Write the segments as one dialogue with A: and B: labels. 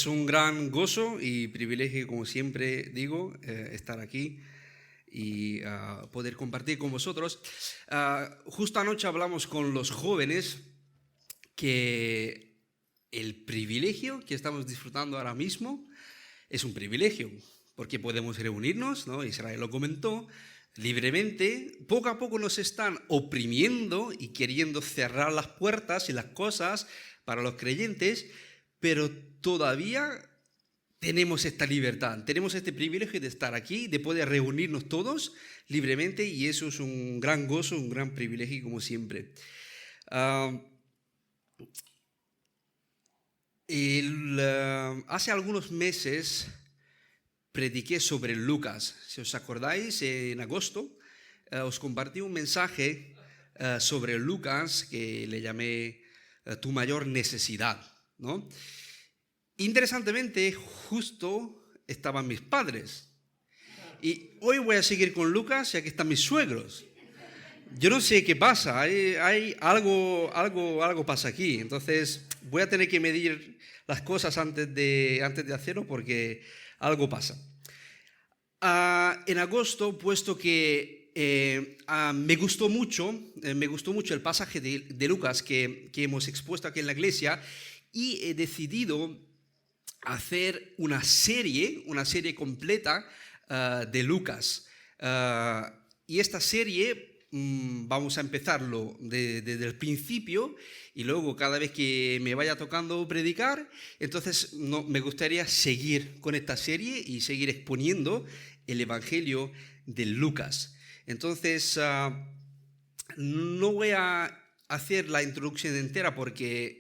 A: Es un gran gozo y privilegio, como siempre digo, estar aquí y poder compartir con vosotros. Justo anoche hablamos con los jóvenes que el privilegio que estamos disfrutando ahora mismo es un privilegio, porque podemos reunirnos, ¿no? Israel lo comentó, libremente. Poco a poco nos están oprimiendo y queriendo cerrar las puertas y las cosas para los creyentes, pero todavía tenemos esta libertad, tenemos este privilegio de estar aquí, de poder reunirnos todos libremente, y eso es un gran gozo, un gran privilegio, como siempre. Hace algunos meses prediqué sobre Lucas. Si os acordáis, en agosto os compartí un mensaje sobre Lucas que le llamé Tu mayor necesidad, ¿no? Interesantemente, justo estaban mis padres. Y hoy voy a seguir con Lucas, ya que están mis suegros. Yo no sé qué pasa, hay algo pasa aquí. Entonces voy a tener que medir las cosas antes de hacerlo, porque algo pasa. En agosto, puesto que me gustó mucho el pasaje de Lucas que hemos expuesto aquí en la iglesia, y he decidido hacer una serie completa de Lucas. Y esta serie vamos a empezarlo desde el principio, y luego cada vez que me vaya tocando predicar, entonces me gustaría seguir con esta serie y seguir exponiendo el Evangelio de Lucas. Entonces no voy a hacer la introducción entera, porque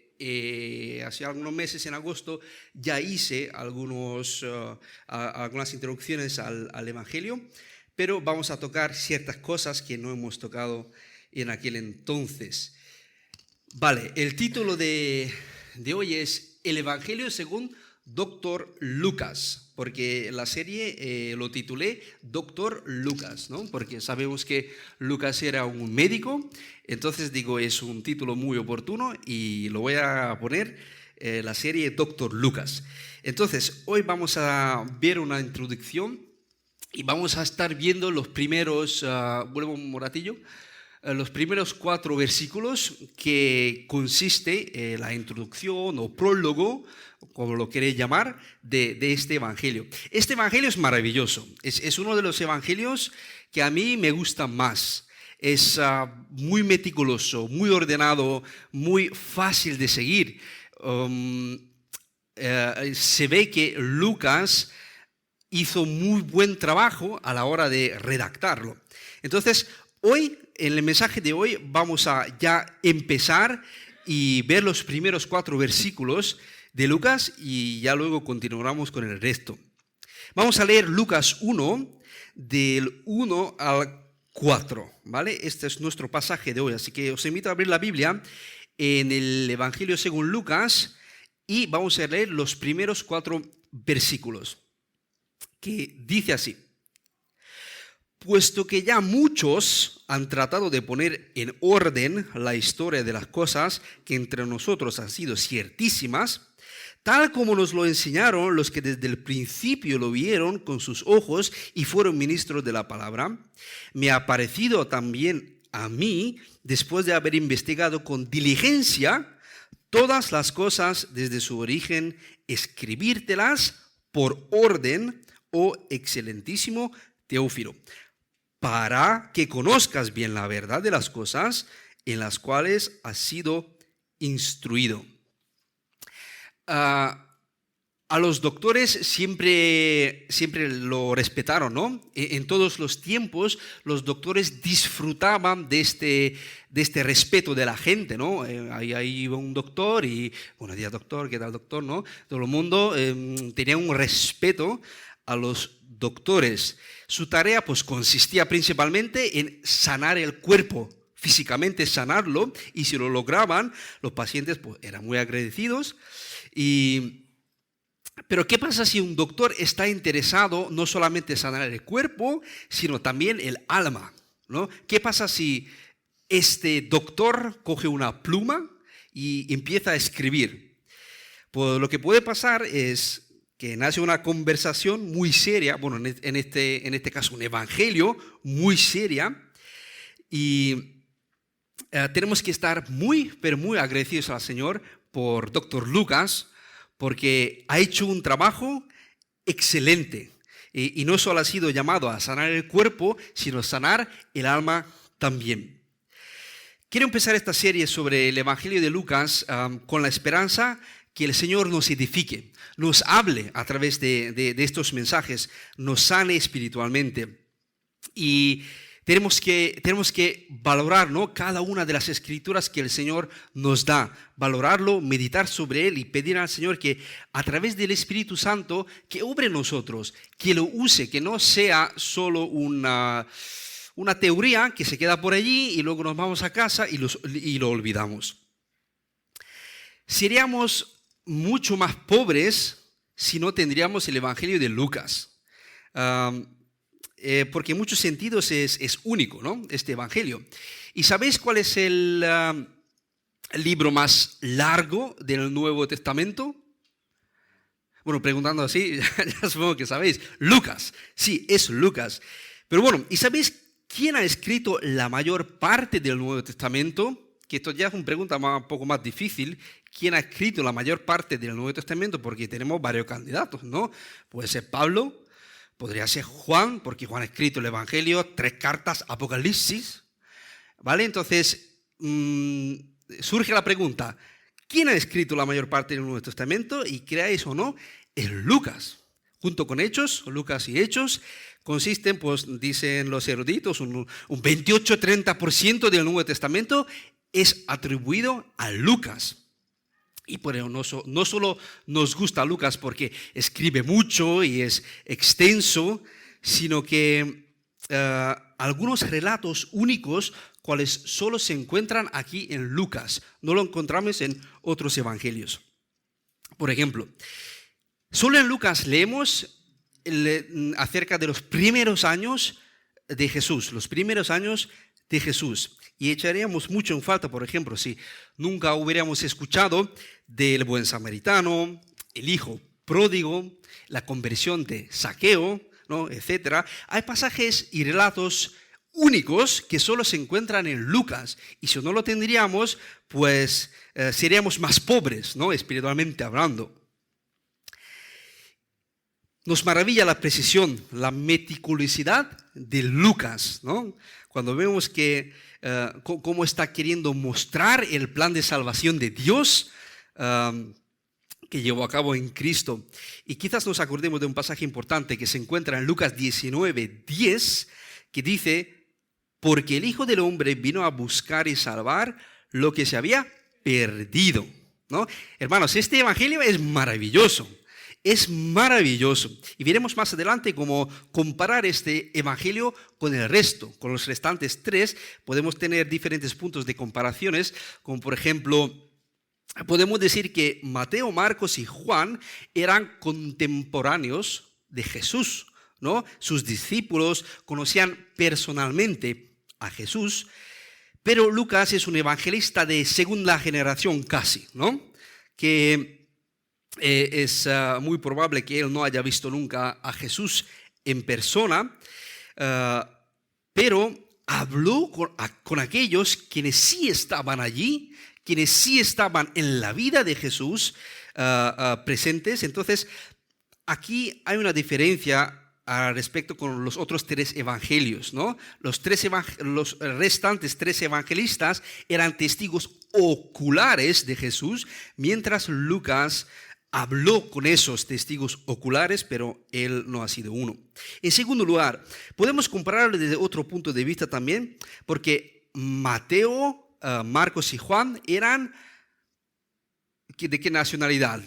A: hace algunos meses, en agosto, ya hice algunas introducciones al Evangelio, pero vamos a tocar ciertas cosas que no hemos tocado en aquel entonces. Vale, el título de hoy es El Evangelio según Dr. Lucas, porque la serie lo titulé Dr. Lucas, ¿no? Porque sabemos que Lucas era un médico, entonces digo, es un título muy oportuno y lo voy a poner, la serie Dr. Lucas. Entonces, hoy vamos a ver una introducción y vamos a estar viendo los primeros, vuelvo un moratillo, los primeros 4 versículos que consiste la introducción o prólogo, como lo queréis llamar, de este evangelio. Este evangelio es maravilloso, es uno de los evangelios que a mí me gustan más. Es muy meticuloso, muy ordenado, muy fácil de seguir. Se ve que Lucas hizo muy buen trabajo a la hora de redactarlo. Entonces, hoy, en el mensaje de hoy, vamos a ya empezar y ver los primeros 4 versículos de Lucas, y ya luego continuaremos con el resto. Vamos a leer Lucas 1, del 1 al 4, ¿vale? Este es nuestro pasaje de hoy, así que os invito a abrir la Biblia en el Evangelio según Lucas, y vamos a leer los primeros 4 versículos, que dice así: Puesto que ya muchos han tratado de poner en orden la historia de las cosas que entre nosotros han sido ciertísimas, tal como nos lo enseñaron los que desde el principio lo vieron con sus ojos y fueron ministros de la palabra, me ha parecido también a mí, después de haber investigado con diligencia todas las cosas desde su origen, escribírtelas por orden, oh excelentísimo Teófilo, para que conozcas bien la verdad de las cosas en las cuales has sido instruido. A los doctores siempre lo respetaron, ¿no? En todos los tiempos los doctores disfrutaban de este respeto de la gente, ¿no? Ahí iba un doctor y, buenos días doctor, ¿qué tal doctor? ¿No? Todo el mundo tenía un respeto a los doctores. Su tarea pues consistía principalmente en sanar el cuerpo, físicamente sanarlo, y si lo lograban, los pacientes pues eran muy agradecidos. Pero ¿qué pasa si un doctor está interesado no solamente en sanar el cuerpo, sino también el alma, ¿no? ¿Qué pasa si este doctor coge una pluma y empieza a escribir? Pues lo que puede pasar es que nace una conversación muy seria, bueno, en este caso un evangelio muy seria, y tenemos que estar muy, pero muy agradecidos al Señor por Dr. Lucas, porque ha hecho un trabajo excelente. Y no solo ha sido llamado a sanar el cuerpo, sino a sanar el alma también. Quiero empezar esta serie sobre el Evangelio de Lucas con la esperanza que el Señor nos edifique, nos hable a través de estos mensajes, nos sane espiritualmente. Y tenemos que valorar, ¿no?, cada una de las escrituras que el Señor nos da, valorarlo, meditar sobre él y pedir al Señor que a través del Espíritu Santo que obre en nosotros, que lo use, que no sea solo una teoría que se queda por allí y luego nos vamos a casa y lo olvidamos. Seríamos mucho más pobres si no tendríamos el Evangelio de Lucas. Porque en muchos sentidos es único, ¿no?, este Evangelio. ¿Y sabéis cuál es el libro más largo del Nuevo Testamento? Bueno, preguntando así, ya supongo que sabéis. Lucas, sí, es Lucas. Pero bueno, ¿y sabéis quién ha escrito la mayor parte del Nuevo Testamento? Que esto ya es una pregunta un poco más difícil. ¿Quién ha escrito la mayor parte del Nuevo Testamento? Porque tenemos varios candidatos, ¿no? Puede ser Pablo. Podría ser Juan, porque Juan ha escrito el Evangelio, 3 cartas, Apocalipsis, ¿vale? Entonces, surge la pregunta, ¿quién ha escrito la mayor parte del Nuevo Testamento? Y creáis o no, es Lucas. Junto con Hechos, Lucas y Hechos, consisten, pues dicen los eruditos, un 28-30% del Nuevo Testamento es atribuido a Lucas. Y por eso no solo nos gusta Lucas porque escribe mucho y es extenso, sino que algunos relatos únicos, cuales solo se encuentran aquí en Lucas, no lo encontramos en otros evangelios. Por ejemplo, solo en Lucas leemos acerca de los primeros años de Jesús, Y echaríamos mucho en falta, por ejemplo, si nunca hubiéramos escuchado del buen samaritano, el hijo pródigo, la conversión de Zaqueo, ¿no?, etc. Hay pasajes y relatos únicos que solo se encuentran en Lucas. Y si no lo tendríamos, pues seríamos más pobres, ¿no?, espiritualmente hablando. Nos maravilla la precisión, la meticulosidad de Lucas, ¿no? Cuando vemos que cómo está queriendo mostrar el plan de salvación de Dios que llevó a cabo en Cristo. Y quizás nos acordemos de un pasaje importante que se encuentra en Lucas 19:10, que dice, porque el Hijo del Hombre vino a buscar y salvar lo que se había perdido, ¿no? Hermanos, este evangelio es maravilloso. Es maravilloso. Y veremos más adelante cómo comparar este evangelio con el resto. Con los restantes 3 podemos tener diferentes puntos de comparaciones, como por ejemplo, podemos decir que Mateo, Marcos y Juan eran contemporáneos de Jesús, ¿no? Sus discípulos conocían personalmente a Jesús, pero Lucas es un evangelista de segunda generación casi, ¿no? Que es muy probable que él no haya visto nunca a Jesús en persona, pero habló con aquellos quienes sí estaban allí, quienes sí estaban en la vida de Jesús presentes. Entonces, aquí hay una diferencia al respecto con los otros 3 evangelios, ¿no? Los restantes 3 evangelistas eran testigos oculares de Jesús, mientras Lucas habló con esos testigos oculares, pero él no ha sido uno. En segundo lugar, podemos compararlo desde otro punto de vista también, porque Mateo, Marcos y Juan eran, ¿de qué nacionalidad?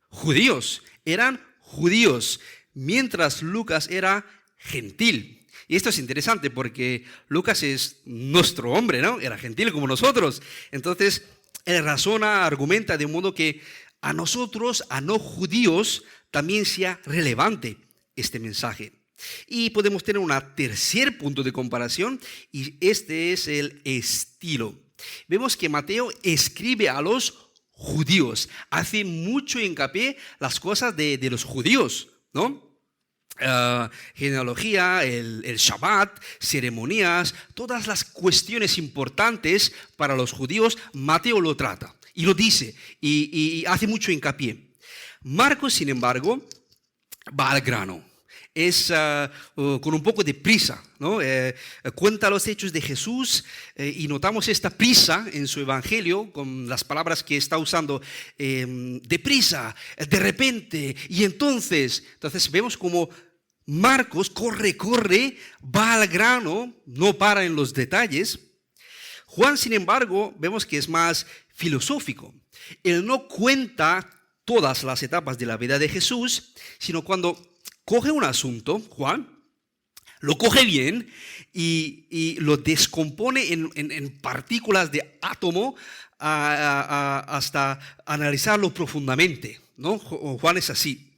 A: Judíos, eran judíos, mientras Lucas era gentil. Y esto es interesante porque Lucas es nuestro hombre, ¿no? Era gentil como nosotros. Entonces, él razona, argumenta de modo que a nosotros, a no judíos, también sea relevante este mensaje. Y podemos tener un tercer punto de comparación, y este es el estilo. Vemos que Mateo escribe a los judíos. Hace mucho hincapié las cosas de los judíos, ¿no? Genealogía, el Shabbat, ceremonias, todas las cuestiones importantes para los judíos, Mateo lo trata y lo dice y hace mucho hincapié. Marcos, sin embargo, va al grano. Es con un poco de prisa, ¿no? Cuenta los hechos de Jesús y notamos esta prisa en su evangelio con las palabras que está usando, deprisa, de repente, y entonces vemos como Marcos corre, va al grano, no para en los detalles. Juan, sin embargo, vemos que es más filosófico. Él no cuenta todas las etapas de la vida de Jesús, sino cuando coge un asunto, Juan, lo coge bien y lo descompone en partículas de átomo hasta analizarlo profundamente, ¿no? Juan es así.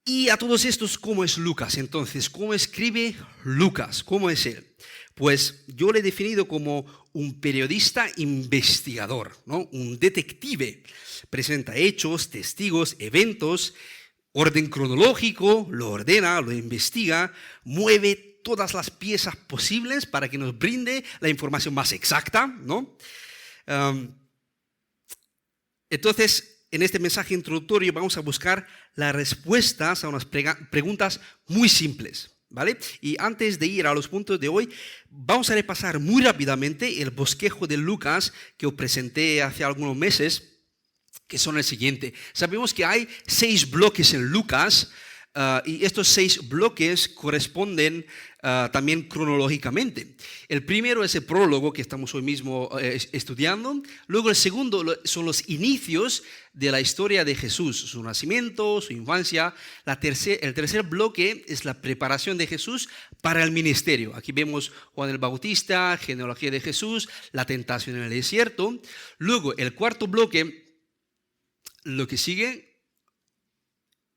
A: Y a todos estos, ¿cómo es Lucas? Entonces, ¿cómo escribe Lucas? ¿Cómo es él? Pues yo le he definido como un periodista investigador, ¿no? Un detective. Presenta hechos, testigos, eventos, orden cronológico, lo ordena, lo investiga, mueve todas las piezas posibles para que nos brinde la información más exacta, ¿no? Entonces, en este mensaje introductorio vamos a buscar las respuestas a unas preguntas muy simples, ¿vale? Y antes de ir a los puntos de hoy, vamos a repasar muy rápidamente el bosquejo de Lucas que os presenté hace algunos meses, que son el siguiente. Sabemos que hay 6 bloques en Lucas y estos 6 bloques corresponden también cronológicamente. El primero es el prólogo que estamos hoy mismo estudiando. Luego el segundo son los inicios de la historia de Jesús, su nacimiento, su infancia. El tercer bloque es la preparación de Jesús para el ministerio. Aquí vemos Juan el Bautista, genealogía de Jesús, la tentación en el desierto. Luego el cuarto bloque, lo que sigue,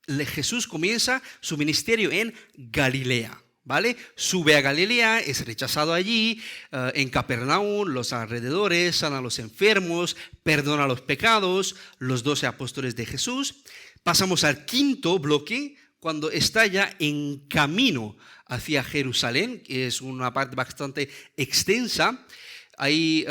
A: Jesús comienza su ministerio en Galilea, ¿vale? Sube a Galilea, es rechazado allí, en Capernaum, los alrededores, sana a los enfermos, perdona los pecados, los 12 apóstoles de Jesús. Pasamos al quinto bloque, cuando está ya en camino hacia Jerusalén, que es una parte bastante extensa. Ahí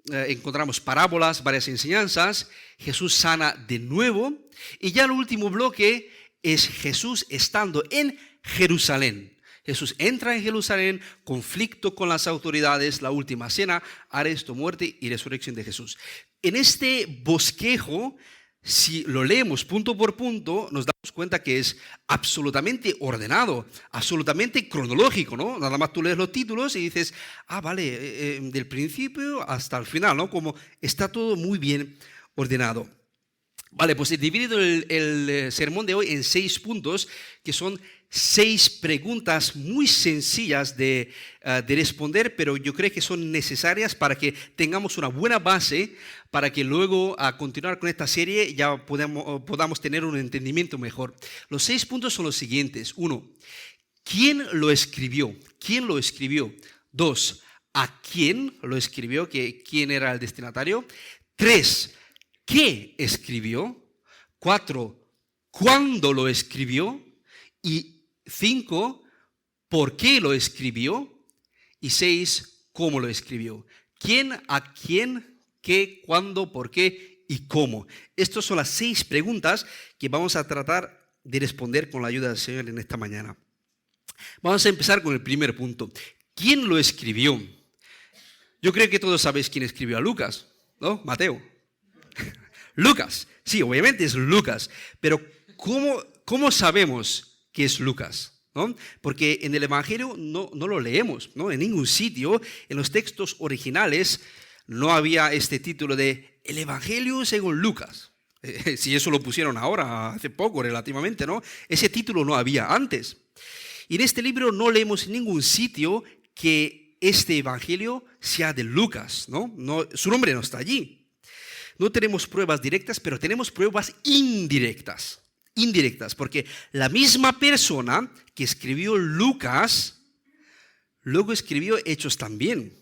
A: encontramos parábolas, varias enseñanzas. Jesús sana de nuevo. Y ya el último bloque es Jesús estando en Jerusalén. Jesús entra en Jerusalén, conflicto con las autoridades, la última cena, arresto, muerte y resurrección de Jesús. En este bosquejo, si lo leemos punto por punto, nos damos cuenta que es absolutamente ordenado, absolutamente cronológico, ¿no? Nada más tú lees los títulos y dices, vale, del principio hasta el final, ¿no? Como está todo muy bien ordenado. Vale, pues he dividido el sermón de hoy en 6 puntos, que son 6 preguntas muy sencillas de responder, pero yo creo que son necesarias para que tengamos una buena base, para que luego a continuar con esta serie ya podamos tener un entendimiento mejor. Los 6 puntos son los siguientes. 1, ¿quién lo escribió? ¿Quién lo escribió? 2, ¿a quién lo escribió? ¿Quién era el destinatario? 3, ¿qué escribió? 4, ¿cuándo lo escribió? Y 5, ¿por qué lo escribió? Y 6, ¿cómo lo escribió? ¿Quién, a quién, qué, cuándo, por qué y cómo? Estas son las 6 preguntas que vamos a tratar de responder con la ayuda del Señor en esta mañana. Vamos a empezar con el primer punto. ¿Quién lo escribió? Yo creo que todos sabéis quién escribió a Lucas, ¿no? Mateo. Lucas, sí, obviamente es Lucas, pero ¿cómo sabemos que es Lucas? ¿No? Porque en el Evangelio no lo leemos, ¿no? En ningún sitio, en los textos originales, no había este título de El Evangelio según Lucas. Si eso lo pusieron ahora, hace poco relativamente, ¿no? Ese título no había antes. Y en este libro no leemos en ningún sitio que este Evangelio sea de Lucas, ¿no? Su nombre no está allí. No tenemos pruebas directas, pero tenemos pruebas indirectas. Indirectas, porque la misma persona que escribió Lucas, luego escribió Hechos también.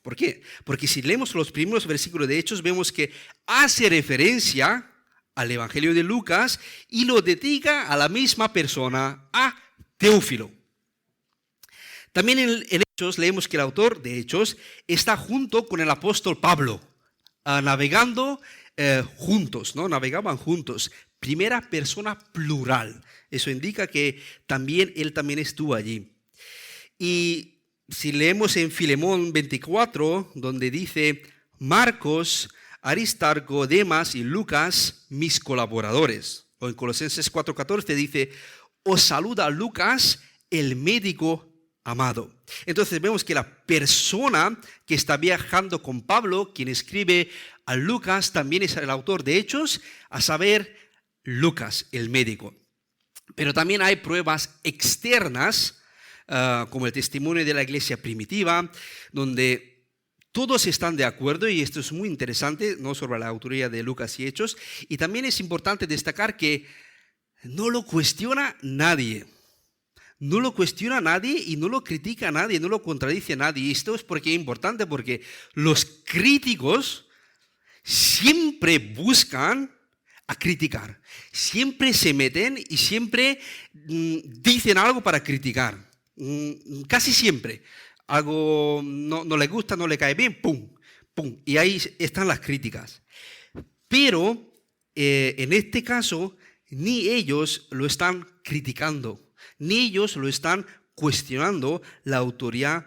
A: ¿Por qué? Porque si leemos los primeros versículos de Hechos, vemos que hace referencia al Evangelio de Lucas y lo dedica a la misma persona, a Teófilo. También en Hechos leemos que el autor de Hechos está junto con el apóstol Pablo, navegando juntos, ¿no? Navegaban juntos. Primera persona plural. Eso indica que él también estuvo allí. Y si leemos en Filemón 24, donde dice, Marcos, Aristarco, Demas y Lucas, mis colaboradores. O en Colosenses 4:14 dice, os saluda Lucas, el médico amado. Entonces vemos que la persona que está viajando con Pablo, quien escribe a Lucas, también es el autor de Hechos, a saber, Lucas, el médico. Pero también hay pruebas externas, como el testimonio de la iglesia primitiva, donde todos están de acuerdo, y esto es muy interesante, no sobre la autoría de Lucas y Hechos, y también es importante destacar que no lo cuestiona nadie. No lo cuestiona nadie y no lo critica a nadie, no lo contradice a nadie. Y esto es porque es importante, porque los críticos siempre buscan a criticar. Siempre se meten y siempre dicen algo para criticar. Casi siempre. Algo no le gusta, no le cae bien, ¡pum! ¡Pum! Y ahí están las críticas. Pero en este caso, ni ellos lo están criticando, ni ellos lo están cuestionando la autoría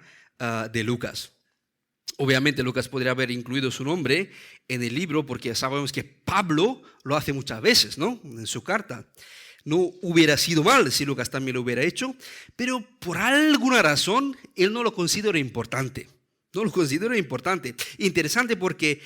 A: de Lucas. Obviamente Lucas podría haber incluido su nombre en el libro porque sabemos que Pablo lo hace muchas veces, ¿no? En su carta. No hubiera sido mal si Lucas también lo hubiera hecho, pero por alguna razón él no lo considera importante. No lo considera importante. Interesante porque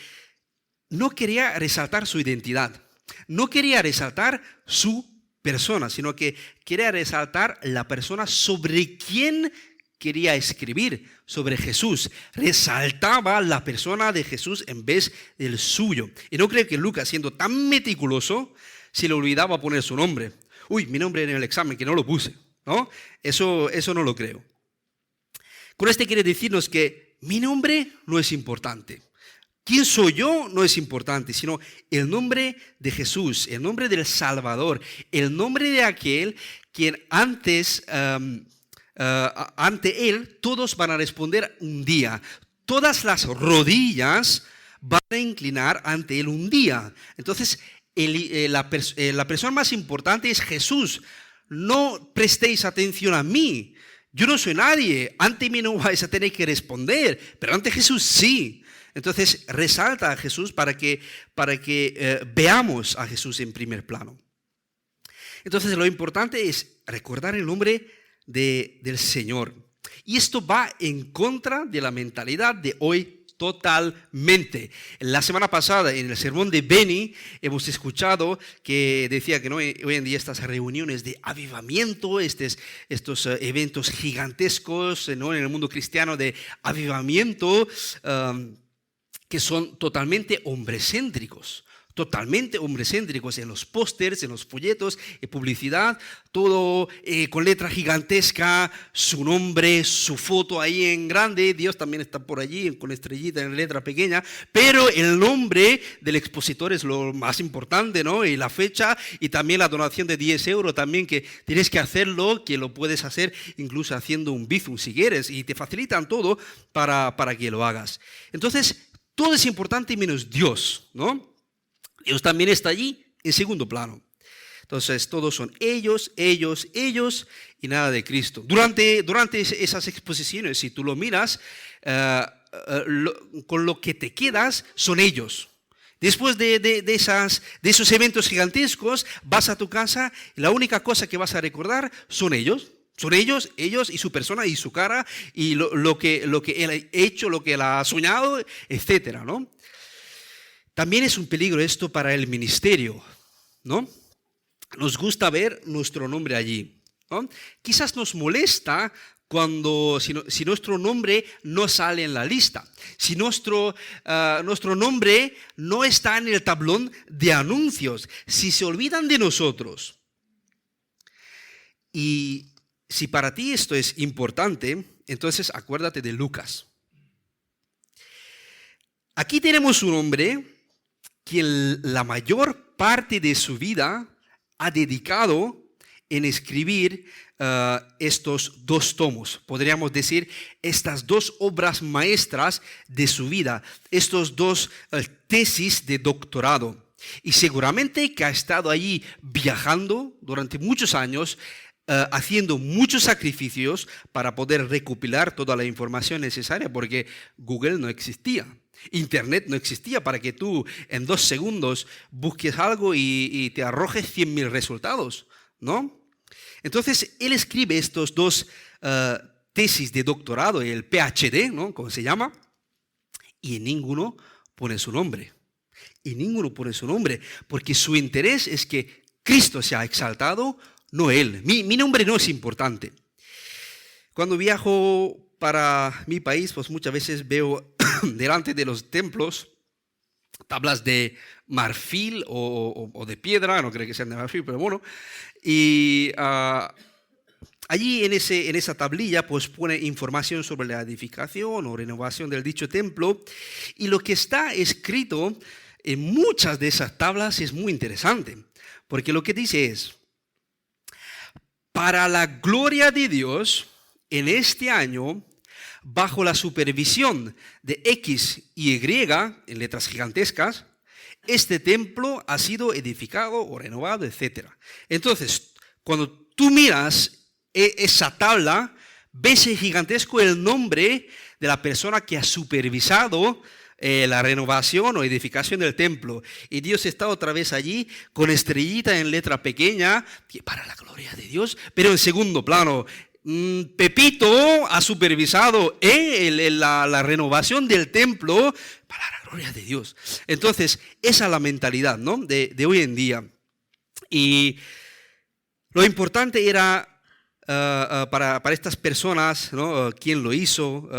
A: no quería resaltar su identidad, no quería resaltar su persona, sino que quería resaltar la persona sobre quien quería escribir, sobre Jesús. Resaltaba la persona de Jesús en vez del suyo. Y no creo que Lucas, siendo tan meticuloso, se le olvidaba poner su nombre. Uy, mi nombre en el examen, que no lo puse, ¿no? Eso no lo creo. Con este quiere decirnos que mi nombre no es importante. ¿Quién soy yo? No es importante, sino el nombre de Jesús, el nombre del Salvador, el nombre de aquel quien ante él todos van a responder un día. Todas las rodillas van a inclinar ante él un día. Entonces, la persona más importante es Jesús. No prestéis atención a mí. Yo no soy nadie. Ante mí no vais a tener que responder, pero ante Jesús sí. Entonces resalta a Jesús para que veamos a Jesús en primer plano. Entonces lo importante es recordar el nombre del Señor. Y esto va en contra de la mentalidad de hoy totalmente. La semana pasada en el sermón de Benny hemos escuchado que decía que hoy en día estas reuniones de avivamiento, estos eventos gigantescos, ¿no? En el mundo cristiano de avivamiento, que son totalmente hombrocéntricos en los pósters, en los folletos, en publicidad, todo con letra gigantesca, su nombre, su foto ahí en grande, Dios también está por allí con estrellita en letra pequeña, pero el nombre del expositor es lo más importante, ¿no? Y la fecha y también la donación de 10 euros también, que tienes que hacerlo, que lo puedes hacer incluso haciendo un Bizum si quieres, y te facilitan todo para que lo hagas. Entonces, todo es importante menos Dios, ¿no? Dios también está allí en segundo plano. Entonces, todos son ellos y nada de Cristo. Durante esas exposiciones, si tú lo miras, con lo que te quedas son ellos. Después de esos eventos gigantescos, vas a tu casa y la única cosa que vas a recordar son ellos. Son ellos y su persona y su cara y lo que él ha hecho, lo que él ha soñado, etcétera, ¿no? También es un peligro esto para el ministerio, ¿no? Nos gusta ver nuestro nombre allí, ¿no? Quizás nos molesta si nuestro nombre no sale en la lista, si nuestro nombre no está en el tablón de anuncios, si se olvidan de nosotros. Y si para ti esto es importante, entonces acuérdate de Lucas. Aquí tenemos un hombre que la mayor parte de su vida ha dedicado en escribir estos dos tomos. Podríamos decir estas dos obras maestras de su vida, estos dos tesis de doctorado. Y seguramente que ha estado allí viajando durante muchos años, haciendo muchos sacrificios para poder recopilar toda la información necesaria, porque Google no existía. Internet no existía para que tú en 2 segundos busques algo y te arrojes 100.000 resultados, ¿no? Entonces, él escribe estos dos tesis de doctorado, el PhD, ¿no? Como se llama, y en ninguno pone su nombre. Y ninguno pone su nombre, porque su interés es que Cristo sea exaltado, no él. Mi nombre no es importante. Cuando viajo para mi país, pues muchas veces veo delante de los templos tablas de marfil o de piedra, no creo que sean de marfil, pero bueno. Y allí en esa tablilla pues pone información sobre la edificación o renovación del dicho templo. Y lo que está escrito en muchas de esas tablas es muy interesante, porque lo que dice es: para la gloria de Dios, en este año, bajo la supervisión de X y Y, en letras gigantescas, este templo ha sido edificado o renovado, etc. Entonces, cuando tú miras esa tabla, ves en gigantesco el nombre de la persona que ha supervisado la renovación o edificación del templo. Y Dios está otra vez allí con estrellita en letra pequeña, para la gloria de Dios, pero en segundo plano. Pepito ha supervisado la renovación del templo para la gloria de Dios. Entonces, esa es la mentalidad, ¿no? de hoy en día. Y lo importante era para estas personas, ¿no? Quién lo hizo,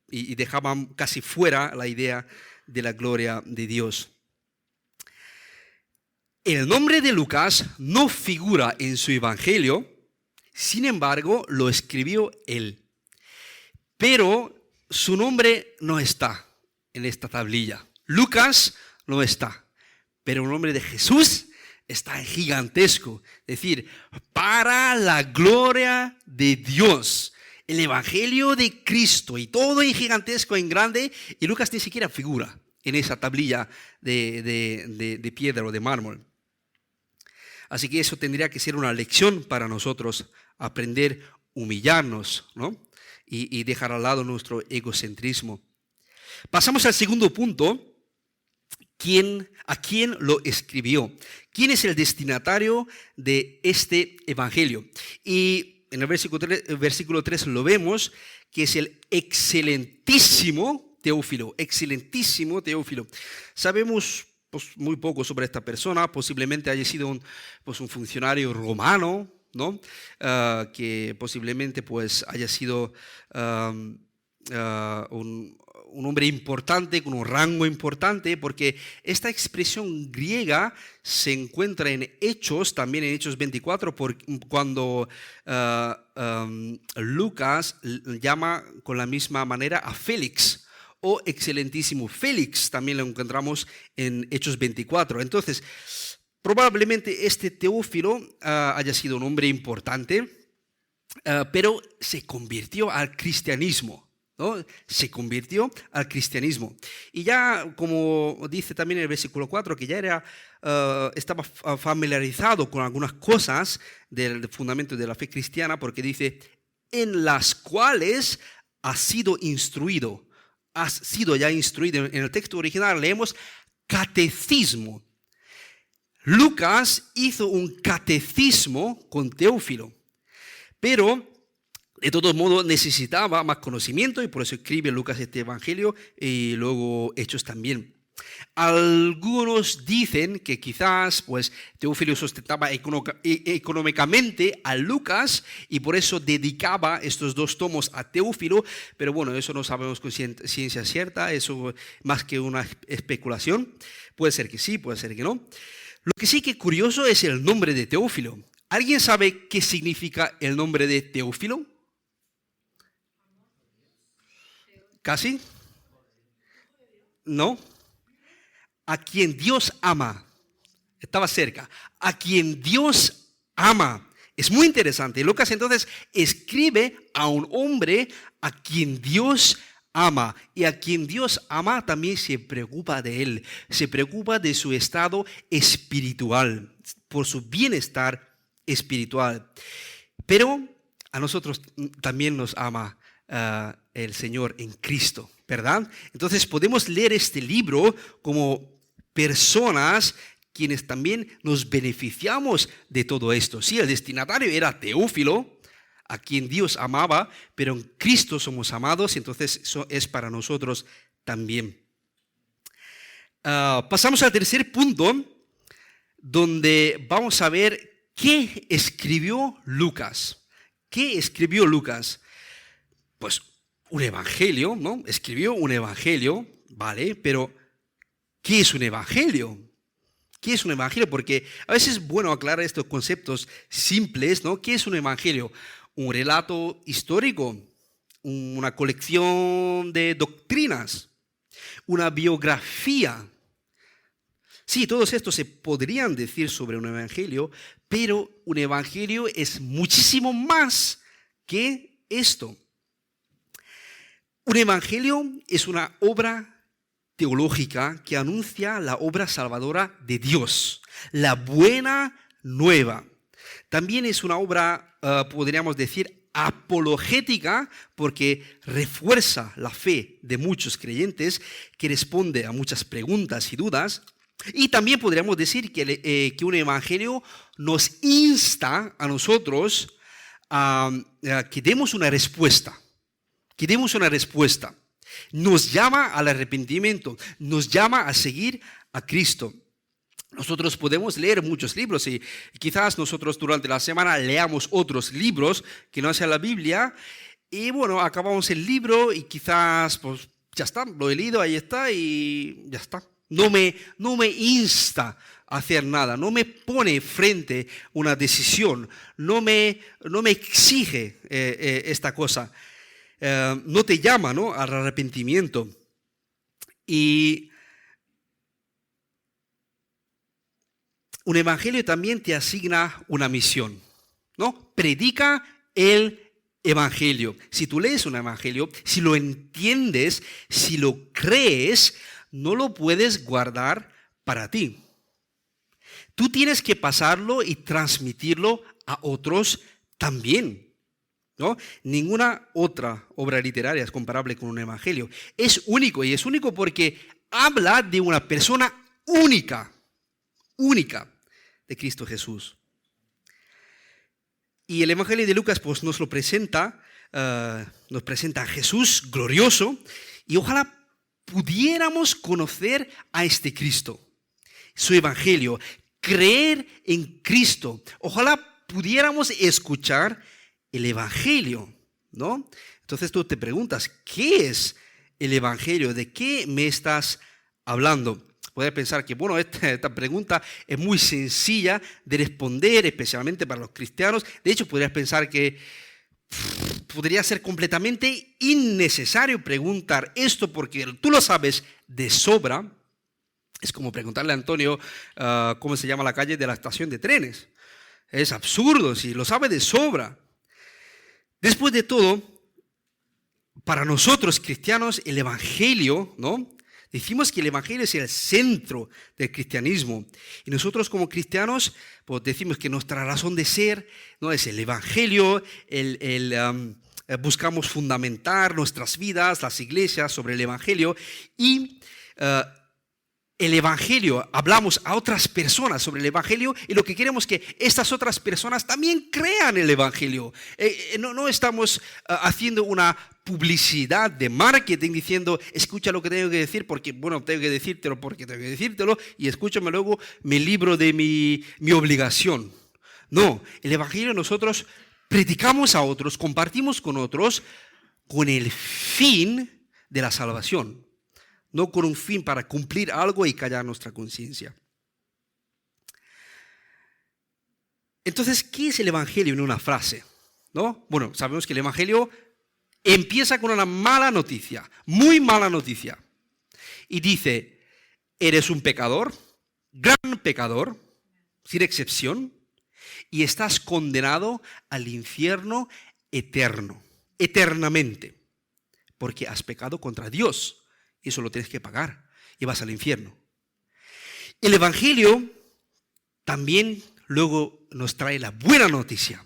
A: y dejaban casi fuera la idea de la gloria de Dios. El nombre de Lucas no figura en su evangelio, sin embargo, lo escribió él. Pero su nombre no está en esta tablilla. Lucas no está, pero el nombre de Jesús está en gigantesco. Es decir, para la gloria de Dios. El evangelio de Cristo y todo en gigantesco, en grande, y Lucas ni siquiera figura en esa tablilla de piedra o de mármol. Así que eso tendría que ser una lección para nosotros, aprender a humillarnos, ¿no? Y dejar al lado nuestro egocentrismo. Pasamos al segundo punto. ¿A quién lo escribió? ¿Quién es el destinatario de este evangelio? Y en el versículo 3 lo vemos, que es el excelentísimo Teófilo. Excelentísimo Teófilo. Sabemos pues, muy poco sobre esta persona. Posiblemente haya sido un funcionario romano, ¿no? Que posiblemente pues, haya sido un hombre importante, con un rango importante, porque esta expresión griega se encuentra en Hechos, también en Hechos 24, cuando Lucas llama con la misma manera a Félix, o excelentísimo Félix, también lo encontramos en Hechos 24. Entonces, probablemente este Teófilo haya sido un hombre importante, pero se convirtió al cristianismo. ¿No? Se convirtió al cristianismo. Y ya, como dice también en el versículo 4, que ya estaba familiarizado con algunas cosas del fundamento de la fe cristiana, porque dice, en las cuales has sido instruido. Has sido ya instruido. En el texto original leemos catecismo. Lucas hizo un catecismo con Teófilo, pero de todos modos necesitaba más conocimiento y por eso escribe Lucas este evangelio y luego Hechos también. Algunos dicen que quizás pues, Teófilo sustentaba económicamente a Lucas y por eso dedicaba estos 2 tomos a Teófilo, pero bueno, eso no sabemos con ciencia cierta, eso más que una especulación. Puede ser que sí, puede ser que no. Lo que sí que es curioso es el nombre de Teófilo. ¿Alguien sabe qué significa el nombre de Teófilo? ¿Casi? No, a quien Dios ama. Estaba cerca. A quien Dios ama. Es muy interesante. Lucas entonces escribe a un hombre a quien Dios ama. Y a quien Dios ama también se preocupa de él. Se preocupa de su estado espiritual, por su bienestar espiritual. Pero a nosotros también nos ama el Señor en Cristo, ¿verdad? Entonces podemos leer este libro como personas quienes también nos beneficiamos de todo esto. Sí, el destinatario era Teófilo, a quien Dios amaba, pero en Cristo somos amados, entonces eso es para nosotros también. Pasamos al tercer punto, donde vamos a ver qué escribió Lucas. ¿Qué escribió Lucas? Pues un evangelio, ¿no? Escribió un evangelio, ¿vale? Pero ¿qué es un evangelio? ¿Qué es un evangelio? Porque a veces es bueno aclarar estos conceptos simples, ¿no? ¿Qué es un evangelio? Un relato histórico, una colección de doctrinas, una biografía. Sí, todos estos se podrían decir sobre un evangelio, pero un evangelio es muchísimo más que esto. Un evangelio es una obra teológica que anuncia la obra salvadora de Dios, la buena nueva. También es una obra, podríamos decir, apologética, porque refuerza la fe de muchos creyentes, que responde a muchas preguntas y dudas. Y también podríamos decir que un evangelio nos insta a nosotros a que demos una respuesta. Que demos una respuesta. Nos llama al arrepentimiento, nos llama a seguir a Cristo. Nosotros podemos leer muchos libros y quizás nosotros durante la semana leamos otros libros que no sean la Biblia y bueno, acabamos el libro y quizás pues ya está, lo he leído, ahí está y ya está. No me insta a hacer nada, no me pone frente una decisión, no me exige esta cosa. No te llama, ¿no?, al arrepentimiento. Y un evangelio también te asigna una misión, ¿no? Predica el evangelio. Si tú lees un evangelio, si lo entiendes, si lo crees, no lo puedes guardar para ti. Tú tienes que pasarlo y transmitirlo a otros también. ¿No? Ninguna otra obra literaria es comparable con un evangelio. Es único y es único porque habla de una persona única de Cristo Jesús. Y el evangelio de Lucas pues nos presenta a Jesús glorioso y ojalá pudiéramos conocer a este Cristo, su evangelio, creer en Cristo. Ojalá pudiéramos escuchar el evangelio, ¿no? Entonces tú te preguntas, ¿qué es el evangelio? ¿De qué me estás hablando? Puedes pensar que, bueno, esta pregunta es muy sencilla de responder, especialmente para los cristianos. De hecho, podrías pensar que podría ser completamente innecesario preguntar esto porque tú lo sabes de sobra. Es como preguntarle a Antonio cómo se llama la calle de la estación de trenes. Es absurdo, si lo sabe de sobra. Después de todo, para nosotros cristianos, el evangelio, ¿no? Decimos que el evangelio es el centro del cristianismo. Y nosotros como cristianos, pues decimos que nuestra razón de ser, ¿no?, es el evangelio, buscamos fundamentar nuestras vidas, las iglesias, sobre el evangelio. Y el evangelio, hablamos a otras personas sobre el evangelio y lo que queremos es que estas otras personas también crean el evangelio. No estamos haciendo una publicidad de marketing diciendo escucha lo que tengo que decir porque, bueno, tengo que decírtelo porque tengo que decírtelo y escúchame luego, me libro de mi obligación. No, el evangelio nosotros predicamos a otros, compartimos con otros con el fin de la salvación. No con un fin para cumplir algo y callar nuestra conciencia. Entonces, ¿qué es el evangelio en una frase? ¿No? Bueno, sabemos que el evangelio empieza con una mala noticia, muy mala noticia. y dice, eres un pecador, gran pecador, sin excepción, y estás condenado al infierno eterno, eternamente, porque has pecado contra Dios, y eso lo tienes que pagar, y vas al infierno. El Evangelio también luego nos trae la buena noticia.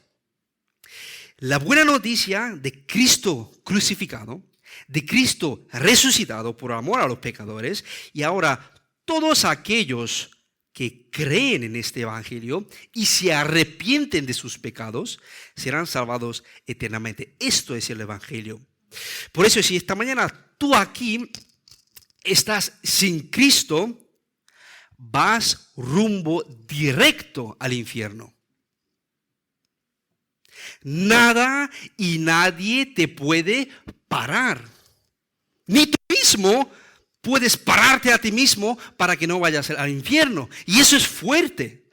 A: La buena noticia de Cristo crucificado, de Cristo resucitado por amor a los pecadores, y ahora todos aquellos que creen en este Evangelio y se arrepienten de sus pecados serán salvados eternamente. Esto es el Evangelio. Por eso, si esta mañana tú aquí estás sin Cristo, vas rumbo directo al infierno. Nada y nadie te puede parar. Ni tú mismo puedes pararte a ti mismo para que no vayas al infierno. Y eso es fuerte.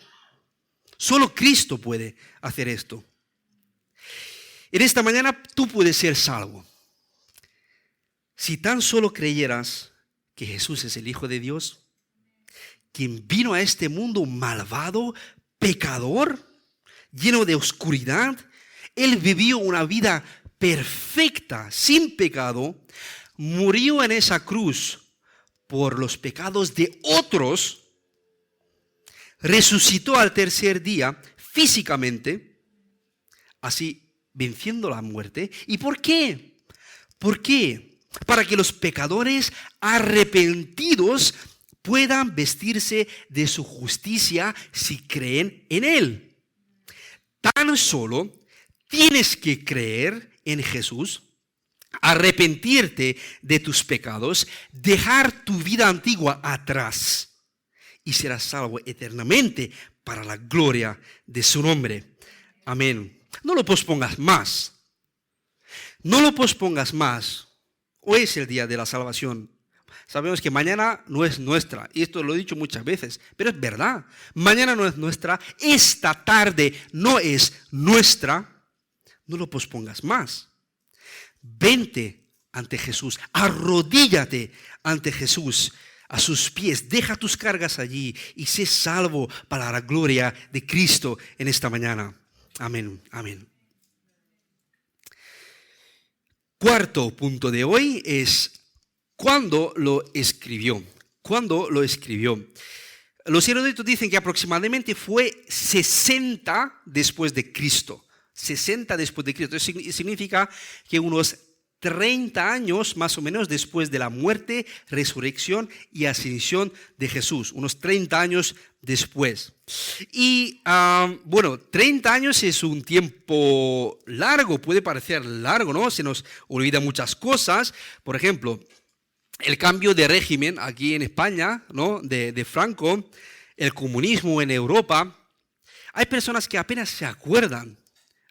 A: Solo Cristo puede hacer esto. En esta mañana tú puedes ser salvo. Si tan solo creyeras que Jesús es el Hijo de Dios, quien vino a este mundo malvado, pecador, lleno de oscuridad. Él vivió una vida perfecta, sin pecado, murió en esa cruz por los pecados de otros, resucitó al tercer día físicamente, así venciendo la muerte. ¿Y por qué? ¿Por qué? Para que los pecadores arrepentidos puedan vestirse de su justicia si creen en Él. Tan solo tienes que creer en Jesús, arrepentirte de tus pecados, dejar tu vida antigua atrás y serás salvo eternamente para la gloria de su nombre. Amén. No lo pospongas más. No lo pospongas más. Hoy es el día de la salvación. Sabemos que mañana no es nuestra, y esto lo he dicho muchas veces, pero es verdad. Mañana no es nuestra, esta tarde no es nuestra. No lo pospongas más. Vente ante Jesús, arrodíllate ante Jesús, a sus pies, deja tus cargas allí y sé salvo para la gloria de Cristo en esta mañana. Amén, amén. Cuarto punto de hoy es ¿cuándo lo escribió? ¿Cuándo lo escribió? Los eruditos dicen que aproximadamente fue 60 después de Cristo. 60 después de Cristo. Eso significa que unos 30 años más o menos después de la muerte, resurrección y ascensión de Jesús. Unos 30 años después. Y bueno, 30 años es un tiempo largo, puede parecer largo, ¿no? Se nos olvidan muchas cosas. Por ejemplo, el cambio de régimen aquí en España, ¿no? de Franco, el comunismo en Europa. Hay personas que apenas se acuerdan,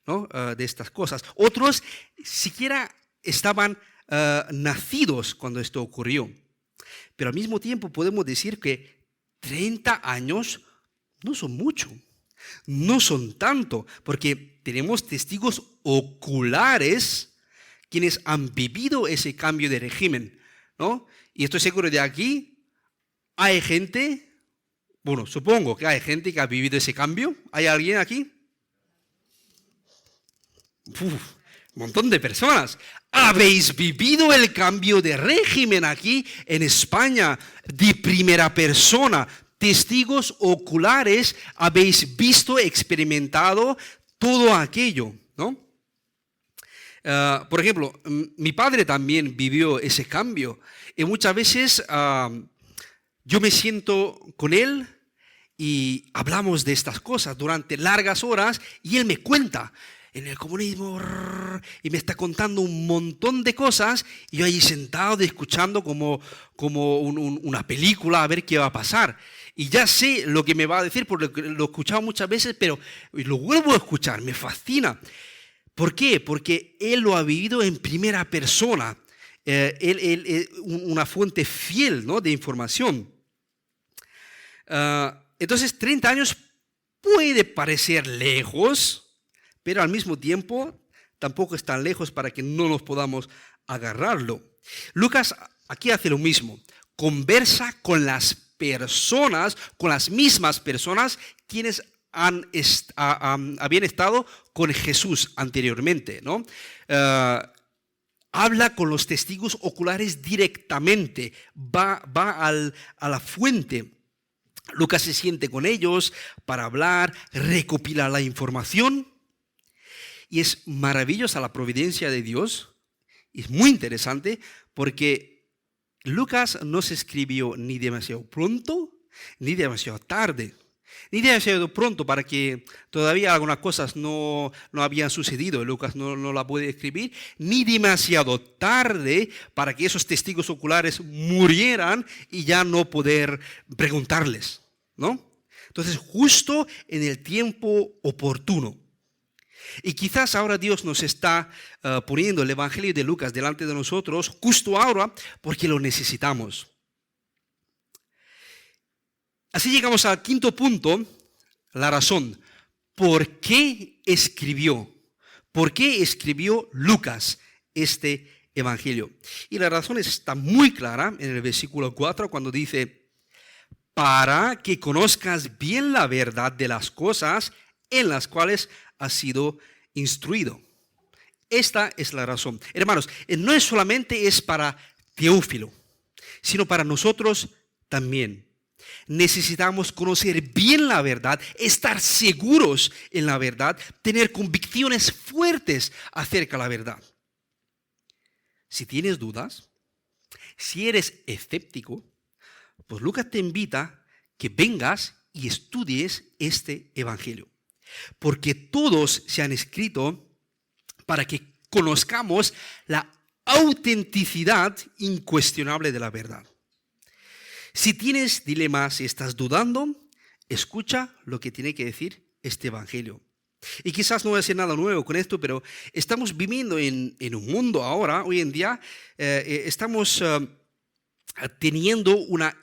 A: ¿no? De estas cosas. Otros siquiera estaban nacidos cuando esto ocurrió. Pero al mismo tiempo podemos decir que 30 años no son mucho, no son tanto, porque tenemos testigos oculares quienes han vivido ese cambio de régimen, ¿no? Y estoy seguro de aquí hay gente, bueno, supongo que hay gente que ha vivido ese cambio. ¿Hay alguien aquí? Un montón de personas. Habéis vivido el cambio de régimen aquí en España de primera persona. Testigos oculares, habéis visto, experimentado todo aquello, ¿no? Por ejemplo, mi padre también vivió ese cambio y muchas veces yo me siento con él y hablamos de estas cosas durante largas horas y él me cuenta en el comunismo y me está contando un montón de cosas y yo ahí sentado escuchando como una película a ver qué va a pasar. Y ya sé lo que me va a decir porque lo he escuchado muchas veces, pero lo vuelvo a escuchar, me fascina. ¿Por qué? Porque él lo ha vivido en primera persona. Él es una fuente fiel, ¿no? de información. Entonces, 30 años puede parecer lejos, pero al mismo tiempo tampoco es tan lejos para que no nos podamos agarrarlo. Lucas aquí hace lo mismo. conversa con las personas, con las mismas personas quienes habían estado con Jesús anteriormente, ¿no? Habla con los testigos oculares directamente, va a la fuente. Lucas se siente con ellos para hablar, recopilar la información. Y es maravillosa la providencia de Dios. Es muy interesante porque Lucas no se escribió ni demasiado pronto ni demasiado tarde. Ni demasiado pronto para que todavía algunas cosas no habían sucedido. Lucas no la puede escribir. Ni demasiado tarde para que esos testigos oculares murieran y ya no poder preguntarles, ¿no? Entonces, justo en el tiempo oportuno. Y quizás ahora Dios nos está poniendo el Evangelio de Lucas delante de nosotros justo ahora porque lo necesitamos. Así llegamos al quinto punto, la razón. ¿Por qué escribió? ¿Por qué escribió Lucas este Evangelio? Y la razón está muy clara en el versículo 4 cuando dice, para que conozcas bien la verdad de las cosas en las cuales has sido instruido. Esta es la razón. Hermanos, no es solamente es para Teófilo, sino para nosotros también. Necesitamos conocer bien la verdad, estar seguros en la verdad, tener convicciones fuertes acerca de la verdad. Si tienes dudas, si eres escéptico, pues Lucas te invita que vengas y estudies este Evangelio. Porque todos se han escrito para que conozcamos la autenticidad incuestionable de la verdad. Si tienes dilemas, si estás dudando, escucha lo que tiene que decir este Evangelio. Y quizás no voy a decir nada nuevo con esto, pero estamos viviendo en un mundo ahora, hoy en día, estamos teniendo una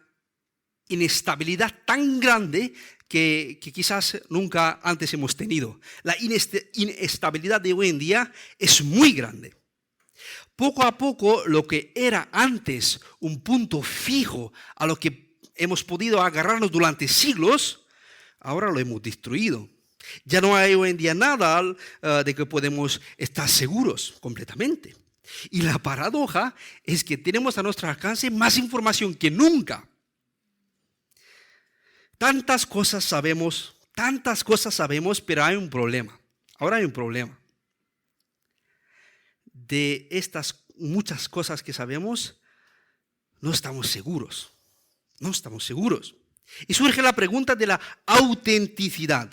A: inestabilidad tan grande que quizás nunca antes hemos tenido. La inestabilidad de hoy en día es muy grande. Poco a poco, lo que era antes un punto fijo a lo que hemos podido agarrarnos durante siglos, ahora lo hemos destruido. Ya no hay hoy en día nada de que podemos estar seguros completamente. Y la paradoja es que tenemos a nuestro alcance más información que nunca. Tantas cosas sabemos, pero hay un problema. Ahora hay un problema. De estas muchas cosas que sabemos, no estamos seguros. No estamos seguros. Y surge la pregunta de la autenticidad.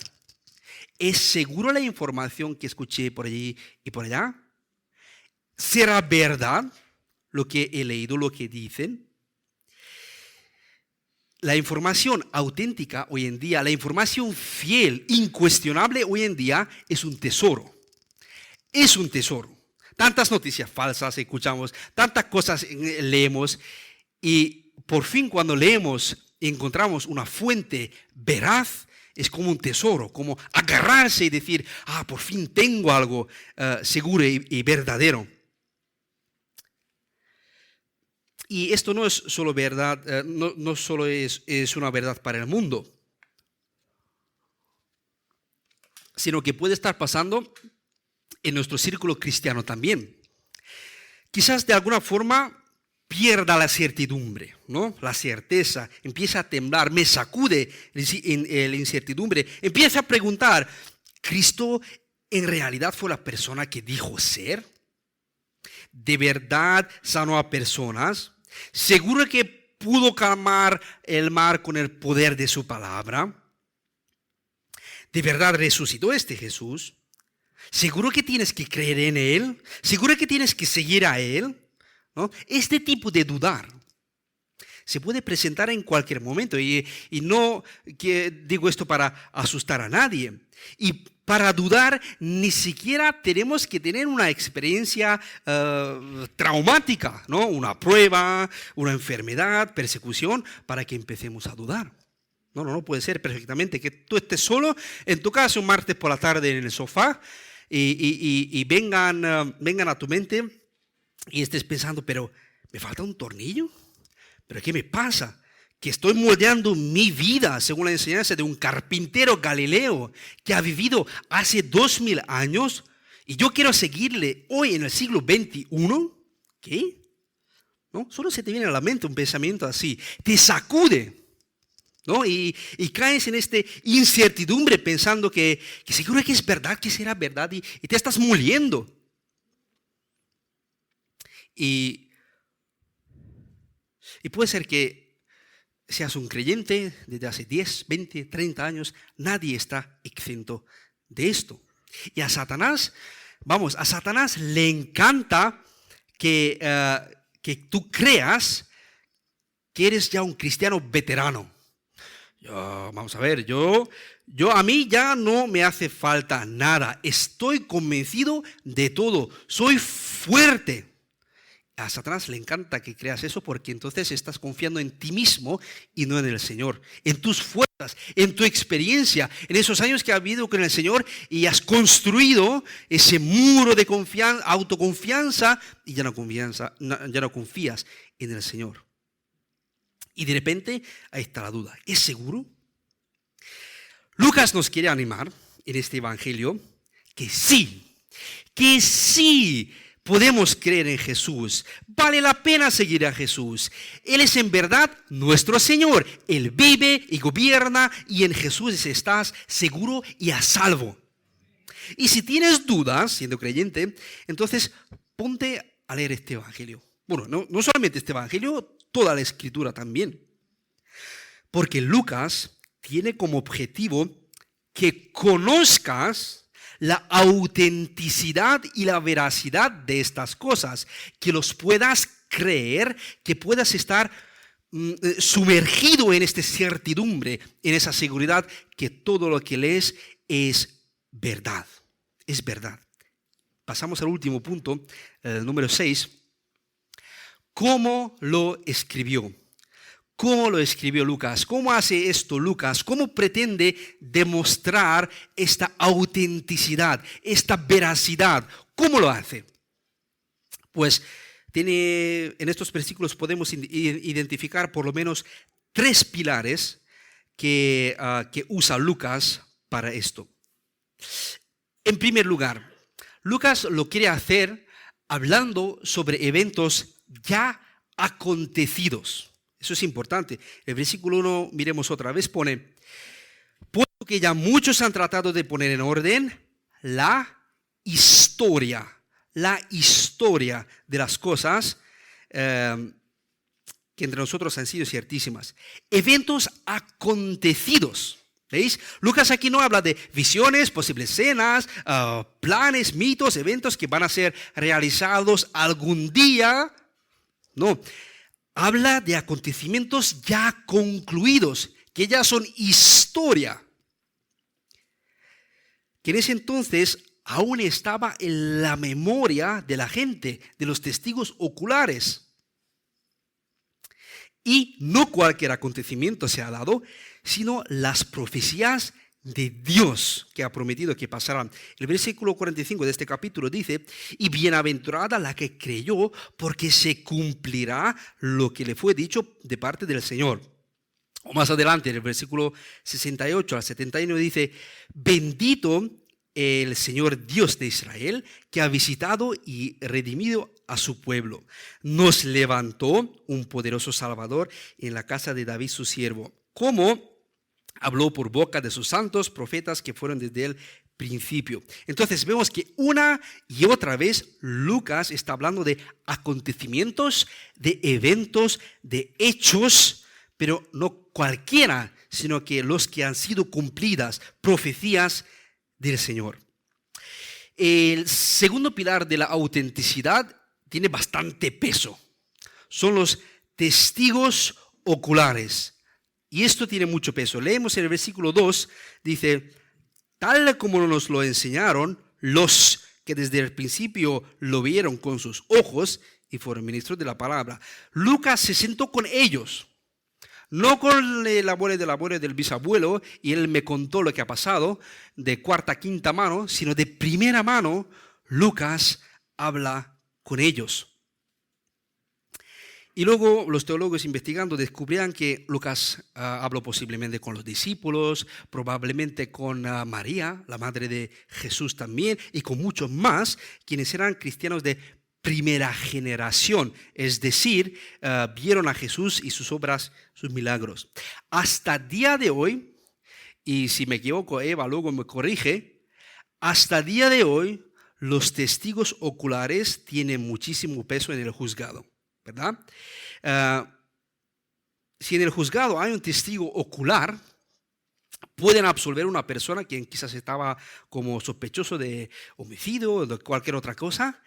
A: ¿Es seguro la información que escuché por allí y por allá? ¿Será verdad lo que he leído, lo que dicen? La información auténtica hoy en día, la información fiel, incuestionable hoy en día es un tesoro. Es un tesoro. Tantas noticias falsas escuchamos, tantas cosas leemos y por fin cuando leemos y encontramos una fuente veraz, es como un tesoro, como agarrarse y decir, por fin tengo algo seguro y verdadero. Y esto no es solo verdad, no solo es una verdad para el mundo, sino que puede estar pasando en nuestro círculo cristiano también. Quizás de alguna forma pierda la certidumbre, ¿no? La certeza, empieza a temblar, me sacude la incertidumbre, empieza a preguntar, ¿Cristo en realidad fue la persona que dijo ser? ¿De verdad sanó a personas? ¿Seguro que pudo calmar el mar con el poder de su palabra? ¿De verdad resucitó este Jesús? ¿Seguro que tienes que creer en Él? ¿Seguro que tienes que seguir a Él? ¿No? Este tipo de dudar se puede presentar en cualquier momento y no que digo esto para asustar a nadie. Y para dudar ni siquiera tenemos que tener una experiencia traumática, ¿no? Una prueba, una enfermedad, persecución, para que empecemos a dudar. No puede ser perfectamente que tú estés solo en tu casa un martes por la tarde en el sofá y vengan a tu mente y estés pensando, pero ¿me falta un tornillo? ¿pero qué me pasa? Que estoy moldeando mi vida según la enseñanza de un carpintero galileo que ha vivido hace 2000 años y yo quiero seguirle hoy en el siglo XXI. ¿Qué? ¿No? Solo se te viene a la mente un pensamiento así, te sacude, ¿no? Y caes en esta incertidumbre pensando que seguro que es verdad, que será verdad y te estás muriendo. Y puede ser que seas un creyente desde hace 10, 20, 30 años, nadie está exento de esto. Y a Satanás le encanta que tú creas que eres ya un cristiano veterano. Vamos a ver, a mí ya no me hace falta nada. Estoy convencido de todo. Soy fuerte. A Satanás le encanta que creas eso porque entonces estás confiando en ti mismo y no en el Señor, en tus fuerzas, en tu experiencia, en esos años que has vivido con el Señor y has construido ese muro de autoconfianza y ya no confías en el Señor. Y de repente ahí está la duda, ¿es seguro? Lucas nos quiere animar en este evangelio que sí podemos creer en Jesús. Vale la pena seguir a Jesús. Él es en verdad nuestro Señor. Él vive y gobierna y en Jesús estás seguro y a salvo. Y si tienes dudas, siendo creyente, entonces ponte a leer este evangelio. Bueno, no solamente este evangelio, toda la escritura también. Porque Lucas tiene como objetivo que conozcas la autenticidad y la veracidad de estas cosas, que los puedas creer, que puedas estar sumergido en esta certidumbre, en esa seguridad que todo lo que lees es verdad, es verdad. Pasamos al último punto, el número 6. ¿Cómo lo escribió? ¿Cómo lo escribió Lucas? ¿Cómo hace esto Lucas? ¿Cómo pretende demostrar esta autenticidad, esta veracidad? ¿Cómo lo hace? Pues en estos versículos podemos identificar por lo menos 3 pilares que usa Lucas para esto. En primer lugar, Lucas lo quiere hacer hablando sobre eventos ya acontecidos. Eso es importante. El versículo 1, miremos otra vez, pone: puesto que ya muchos han tratado de poner en orden la historia de las cosas que entre nosotros han sido ciertísimas. Eventos acontecidos. ¿Veis? Lucas aquí no habla de visiones, posibles escenas, planes, mitos, eventos que van a ser realizados algún día. No. Habla de acontecimientos ya concluidos, que ya son historia, que en ese entonces aún estaba en la memoria de la gente, de los testigos oculares. Y no cualquier acontecimiento se ha dado, sino las profecías de Dios que ha prometido que pasarán. El versículo 45 de este capítulo dice: y bienaventurada la que creyó, porque se cumplirá lo que le fue dicho de parte del Señor. O más adelante, en el versículo 68 al 71 dice: bendito el Señor Dios de Israel, que ha visitado y redimido a su pueblo. Nos levantó un poderoso Salvador en la casa de David su siervo, como habló por boca de sus santos profetas que fueron desde el principio. Entonces vemos que una y otra vez Lucas está hablando de acontecimientos, de eventos, de hechos, pero no cualquiera, sino que los que han sido cumplidas, profecías del Señor. El segundo pilar de la autenticidad tiene bastante peso. Son los testigos oculares. Y esto tiene mucho peso. Leemos en el versículo 2, dice: tal como nos lo enseñaron los que desde el principio lo vieron con sus ojos y fueron ministros de la palabra. Lucas se sentó con ellos, no con el abuelo del bisabuelo, y él me contó lo que ha pasado de cuarta, quinta mano, sino de primera mano. Lucas habla con ellos. Y luego los teólogos investigando descubrían que Lucas habló posiblemente con los discípulos, probablemente con María, la madre de Jesús también, y con muchos más, quienes eran cristianos de primera generación, es decir, vieron a Jesús y sus obras, sus milagros. Hasta el día de hoy, y si me equivoco, Eva luego me corrige, hasta el día de hoy los testigos oculares tienen muchísimo peso en el juzgado, ¿verdad? Si en el juzgado hay un testigo ocular, pueden absolver a una persona quien quizás estaba como sospechoso de homicidio o de cualquier otra cosa.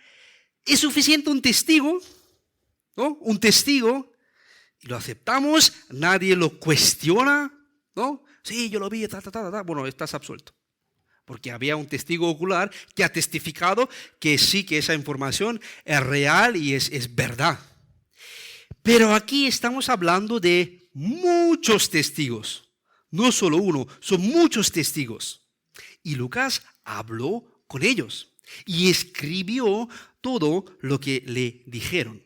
A: Es suficiente un testigo, ¿no? Un testigo, y lo aceptamos, nadie lo cuestiona, ¿no? Sí, yo lo vi, Bueno, estás absuelto. Porque había un testigo ocular que ha testificado que sí, que esa información es real y es verdad. Pero aquí estamos hablando de muchos testigos, no solo uno, son muchos testigos. Y Lucas habló con ellos y escribió todo lo que le dijeron.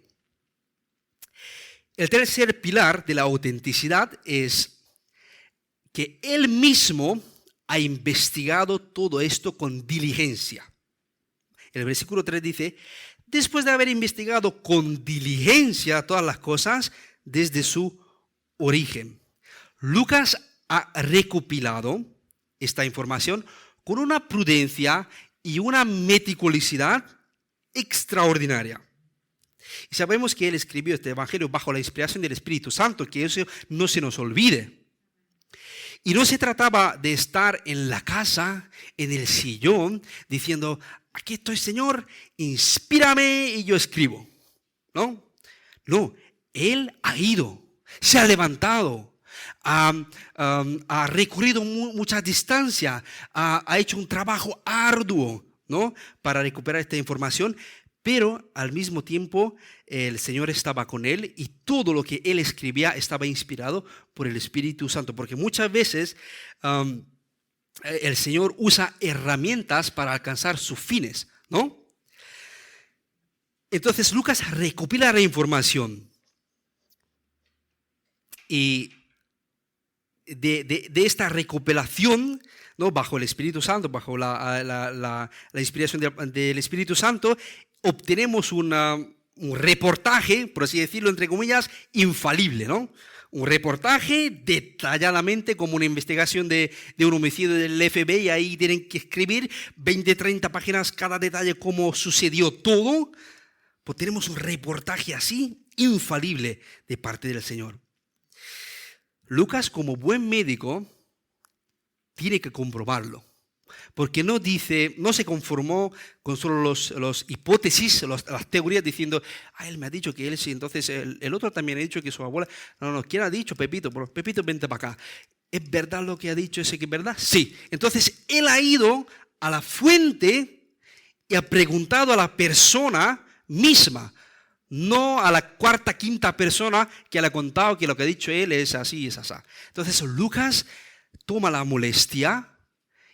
A: El tercer pilar de la autenticidad es que él mismo ha investigado todo esto con diligencia. El versículo 3 dice: después de haber investigado con diligencia todas las cosas desde su origen. Lucas ha recopilado esta información con una prudencia y una meticulosidad extraordinaria. Y sabemos que él escribió este evangelio bajo la inspiración del Espíritu Santo, que eso no se nos olvide. Y no se trataba de estar en la casa, en el sillón, diciendo: aquí estoy, Señor, inspírame y yo escribo. No, él ha ido, se ha levantado, ha recorrido mucha distancia, ha hecho un trabajo arduo, ¿no?, para recuperar esta información, pero al mismo tiempo el Señor estaba con él y todo lo que él escribía estaba inspirado por el Espíritu Santo, porque muchas veces el Señor usa herramientas para alcanzar sus fines, ¿no? Entonces Lucas recopila la información y de esta recopilación, ¿no?, bajo el Espíritu Santo, bajo la inspiración del Espíritu Santo, obtenemos un reportaje, por así decirlo, entre comillas, infalible, ¿no? Un reportaje detalladamente como una investigación de un homicidio del FBI. Ahí tienen que escribir 20, 30 páginas cada detalle, cómo sucedió todo. Pues tenemos un reportaje así, infalible, de parte del Señor. Lucas, como buen médico, tiene que comprobarlo. Porque no se conformó con solo los hipótesis, las teorías, diciendo: él me ha dicho que él sí, entonces el otro también ha dicho que su abuela. No, ¿quién ha dicho? Pepito. Pepito, vente para acá. ¿Es verdad lo que ha dicho ese que es verdad? Sí. Entonces él ha ido a la fuente y ha preguntado a la persona misma, no a la cuarta, quinta persona que le ha contado que lo que ha dicho él es así y es así. Entonces Lucas toma la molestia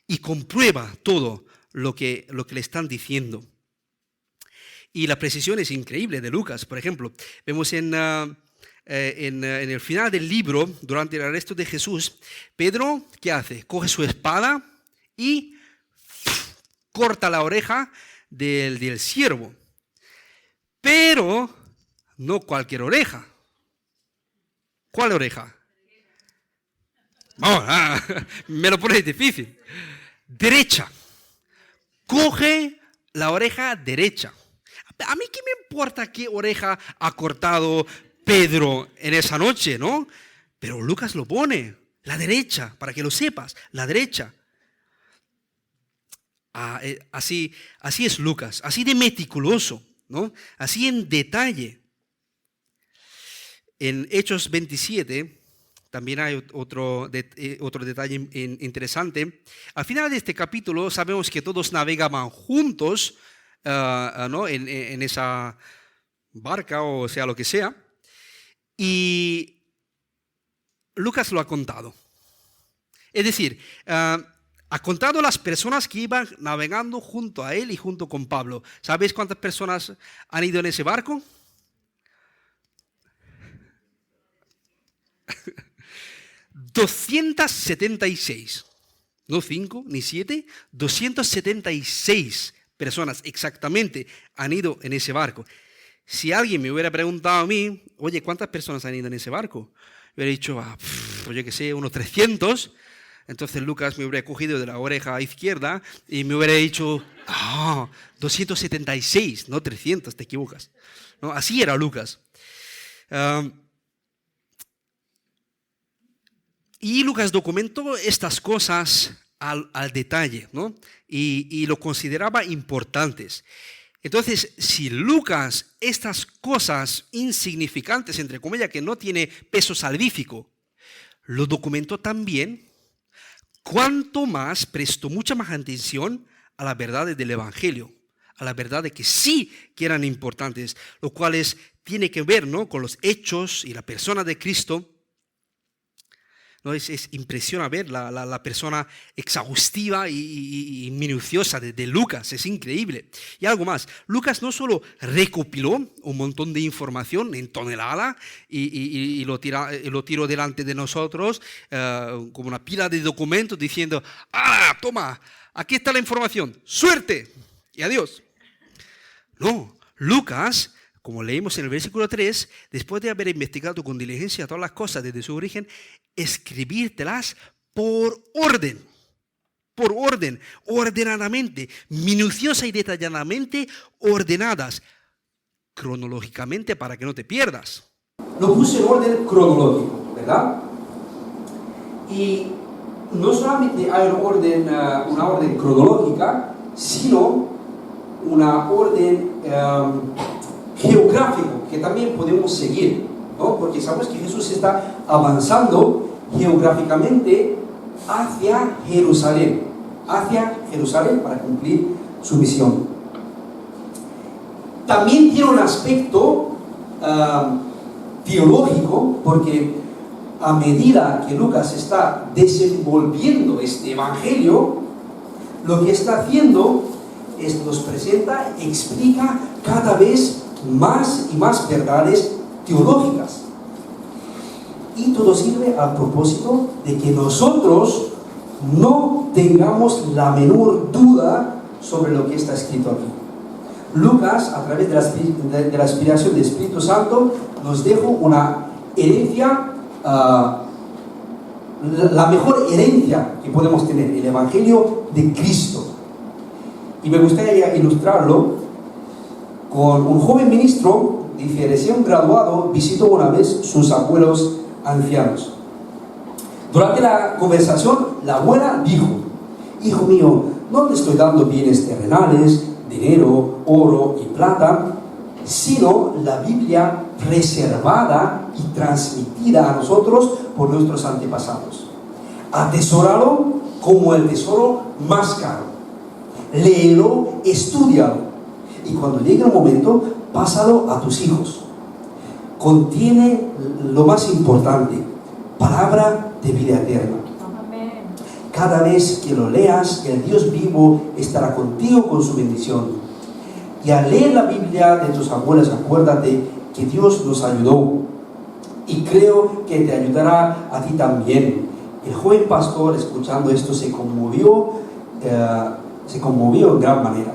A: y comprueba todo lo que le están diciendo. Y la precisión es increíble de Lucas. Por ejemplo, vemos en el final del libro, durante el arresto de Jesús, Pedro, ¿qué hace? Coge su espada y corta la oreja del siervo. Pero no cualquier oreja. ¿Cuál oreja? Vamos, me lo pones difícil. Derecha. Coge la oreja derecha. A mí qué me importa qué oreja ha cortado Pedro en esa noche, ¿no? Pero Lucas lo pone, la derecha, para que lo sepas, la derecha. Así es Lucas, así de meticuloso, ¿no? Así en detalle. En Hechos 27 también hay otro detalle interesante. Al final de este capítulo sabemos que todos navegaban juntos, ¿no?, en esa barca, o sea, lo que sea. Y Lucas lo ha contado. Es decir, ha contado las personas que iban navegando junto a él y junto con Pablo. ¿Sabéis cuántas personas han ido en ese barco? 276, no 5 ni 7, 276 personas exactamente han ido en ese barco. Si alguien me hubiera preguntado a mí, oye, ¿cuántas personas han ido en ese barco? Yo hubiera dicho, pues yo qué sé, unos 300. Entonces Lucas me hubiera cogido de la oreja izquierda y me hubiera dicho, 276, no 300, te equivocas. ¿No? Así era Lucas. Y Lucas documentó estas cosas al detalle, ¿no? Y lo consideraba importantes. Entonces, si Lucas, estas cosas insignificantes, entre comillas, que no tiene peso salvífico, lo documentó también, cuanto más prestó mucha más atención a las verdades del Evangelio, a las verdades que sí que eran importantes, lo cual tiene que ver, ¿no?, con los hechos y la persona de Cristo. ¿No? Es impresionante ver la persona exhaustiva y minuciosa de Lucas, es increíble. Y algo más, Lucas no solo recopiló un montón de información en tonelada y lo tiró delante de nosotros como una pila de documentos diciendo, toma, aquí está la información, suerte y adiós. No, Lucas, como leímos en el versículo 3, después de haber investigado con diligencia todas las cosas desde su origen, escribírtelas por orden, ordenadamente, minuciosa y detalladamente ordenadas, cronológicamente para que no te pierdas.
B: Lo puse en orden cronológico, ¿verdad? Y no solamente hay una orden cronológica, sino una orden geográfico que también podemos seguir, ¿no? Porque sabemos que Jesús está avanzando geográficamente hacia Jerusalén para cumplir su misión. También tiene un aspecto teológico, porque a medida que Lucas está desenvolviendo este evangelio, lo que está haciendo es nos presenta, explica cada vez más y más verdades teológicas. Y todo sirve al propósito de que nosotros no tengamos la menor duda sobre lo que está escrito aquí. Lucas, a través de la inspiración del Espíritu Santo, nos dejó una herencia, la mejor herencia que podemos tener, el Evangelio de Cristo. Y me gustaría ilustrarlo con un joven ministro, dice, recién graduado, visitó una vez sus abuelos ancianos. Durante la conversación, la abuela dijo, hijo mío, no te estoy dando bienes terrenales, dinero, oro y plata, sino la Biblia preservada y transmitida a nosotros por nuestros antepasados. Atesóralo como el tesoro más caro. Léelo, estúdialo. Y cuando llegue el momento, pásalo a tus hijos. Contiene lo más importante, palabra de vida eterna. Amén. Cada vez que lo leas, el Dios vivo estará contigo con su bendición. Y al leer la Biblia de tus abuelos, acuérdate que Dios nos ayudó. Y creo que te ayudará a ti también. El joven pastor, escuchando esto, se conmovió en gran manera.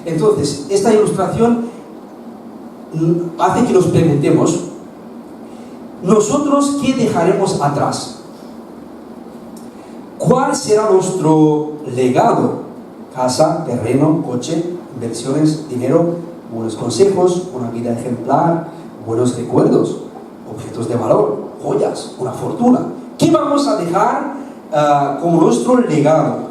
B: Entonces, esta ilustración hace que nos preguntemos, ¿nosotros qué dejaremos atrás? ¿Cuál será nuestro legado? Casa, terreno, coche, inversiones, dinero, buenos consejos, una vida ejemplar, buenos recuerdos, objetos de valor, joyas, una fortuna. ¿Qué vamos a dejar como nuestro legado?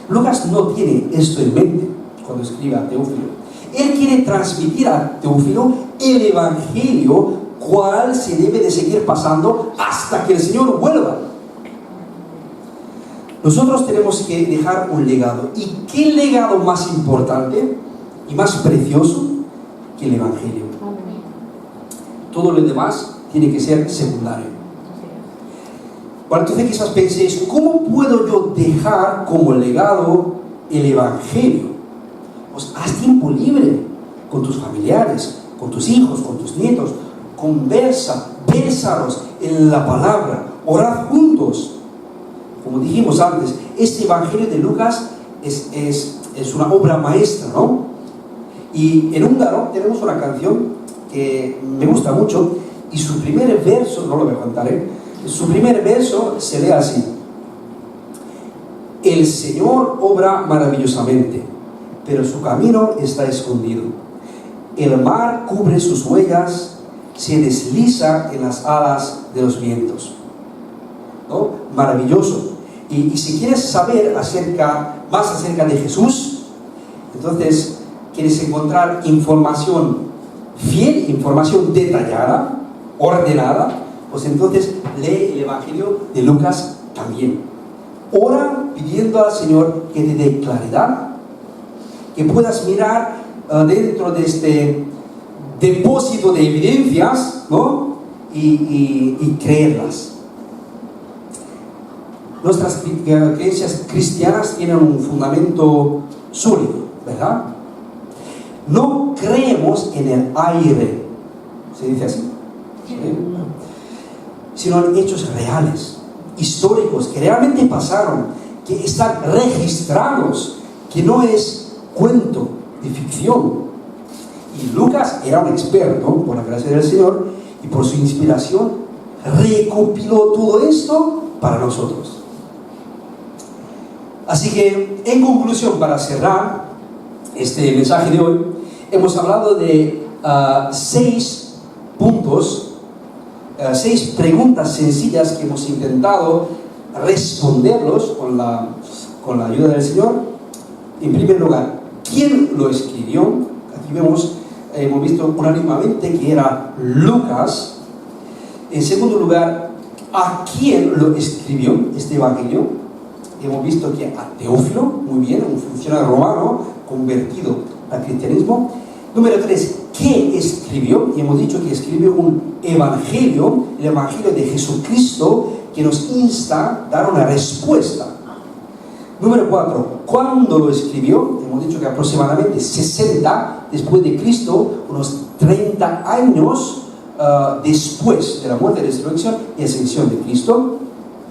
B: Lucas no tiene esto en mente cuando escribe a Teófilo. Él quiere transmitir a Teófilo el evangelio, cual se debe de seguir pasando hasta que el Señor vuelva. Nosotros tenemos que dejar un legado. ¿Y qué legado más importante y más precioso que el evangelio? Todo lo demás tiene que ser secundario. Bueno, entonces quizás penséis, ¿cómo puedo yo dejar como legado el evangelio? Pues haz tiempo libre con tus familiares, con tus hijos, con tus nietos. conversa, versaros en la palabra, orad juntos. Como dijimos antes, este Evangelio de Lucas es una obra maestra, ¿no? Y en húngaro tenemos una canción que me gusta mucho, y su primer verso, no lo voy a cantar, su primer verso se lee así: el Señor obra maravillosamente, pero su camino está escondido. El mar cubre sus huellas, se desliza en las alas de los vientos, ¿no? Maravilloso. Y si quieres saber más acerca de Jesús, entonces quieres encontrar información fiel, información detallada, ordenada, pues entonces lee el Evangelio de Lucas también. Ora pidiendo al Señor que te dé claridad, que puedas mirar dentro de este depósito de evidencias, ¿no? y creerlas. Nuestras creencias cristianas tienen un fundamento sólido, ¿verdad? No creemos en el aire, se dice así, ¿sí? Sino en hechos reales, históricos, que realmente pasaron, que están registrados, que no es cuento de ficción. Y Lucas era un experto, por la gracia del Señor, y por su inspiración, recopiló todo esto para nosotros. Así que, en conclusión, para cerrar este mensaje de hoy, hemos hablado de 6 puntos, 6 preguntas sencillas que hemos intentado responderlos con la ayuda del Señor. En primer lugar, ¿quién lo escribió? Aquí hemos visto unánimemente que era Lucas. En segundo lugar, ¿a quién lo escribió este Evangelio? Hemos visto que a Teófilo, muy bien, un funcionario romano convertido al cristianismo. Número 3, ¿qué escribió? Y hemos dicho que escribió un evangelio, el evangelio de Jesucristo, que nos insta a dar una respuesta. Número 4, ¿cuándo lo escribió? Hemos dicho que aproximadamente 60 después de Cristo, unos 30 años después de la muerte, resurrección y ascensión de Cristo.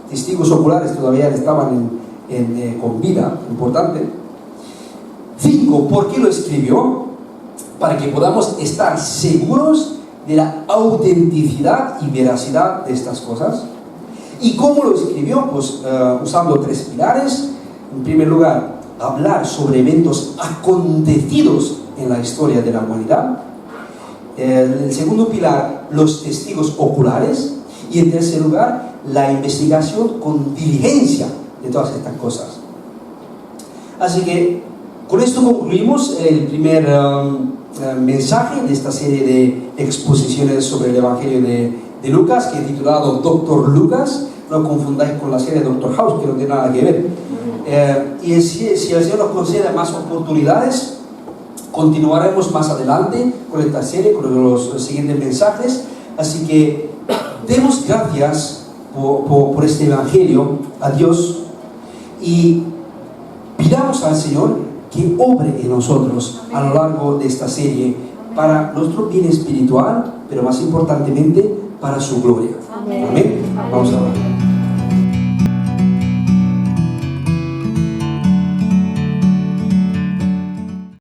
B: Testigos oculares todavía estaban con vida, importante. 5, ¿por qué lo escribió? Para que podamos estar seguros de la autenticidad y veracidad de estas cosas. ¿Y cómo lo escribió? Pues usando 3 pilares. En primer lugar, hablar sobre eventos acontecidos en la historia de la humanidad. El segundo pilar, los testigos oculares. Y en tercer lugar, la investigación con diligencia de todas estas cosas. Así que con esto concluimos el primer mensaje de esta serie de exposiciones sobre el Evangelio de Lucas, que he titulado Dr. Lucas. No confundáis con la serie Dr. House, que no tiene nada que ver. Y si el Señor nos concede más oportunidades, continuaremos más adelante con esta serie, con los siguientes mensajes. Así que demos gracias por este Evangelio a Dios y pidamos al Señor que obre en nosotros a lo largo de esta serie para nuestro bien espiritual, pero más importantemente para su gloria. Amén. Vamos a orar.